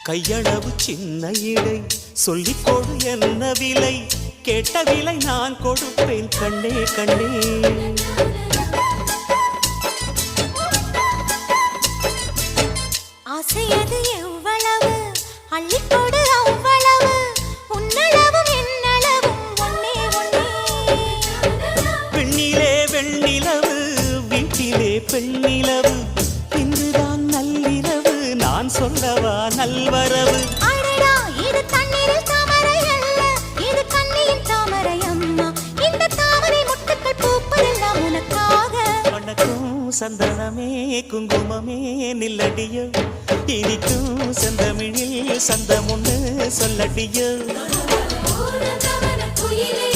கையளவு சின்ன இடை சொல்லிக் கொடு என்ன விலை கேட்ட விலை நான் கொடுப்பேன் கண்ணே கண்ணே ஆசையது எவ்வளவு அள்ளிக்கொடு அவ்வளவு உன்னளவும் என்னளவும் ஒன்னே ஒன்னே பெண்ணிலே வெண்ணிலவு வீட்டிலே பெண்ணிலவு இன்றுதான் நள்ளிரவு நான் சொல்லவா நல்வரவு அடடா இது தண்ணீரில் தாமரை அல்ல இது கண்ணியின் தாமரை அம்மா இந்த தாமரை முட்டுக்கள் பூப்பதெல்லாம் உனக்காக வணக்கம் சந்தனமே குங்குமமே நில்லடியோ இனிக்கும் செந்தமிழில் சந்தம் ஒன்று சொல்லடியோ குயிலே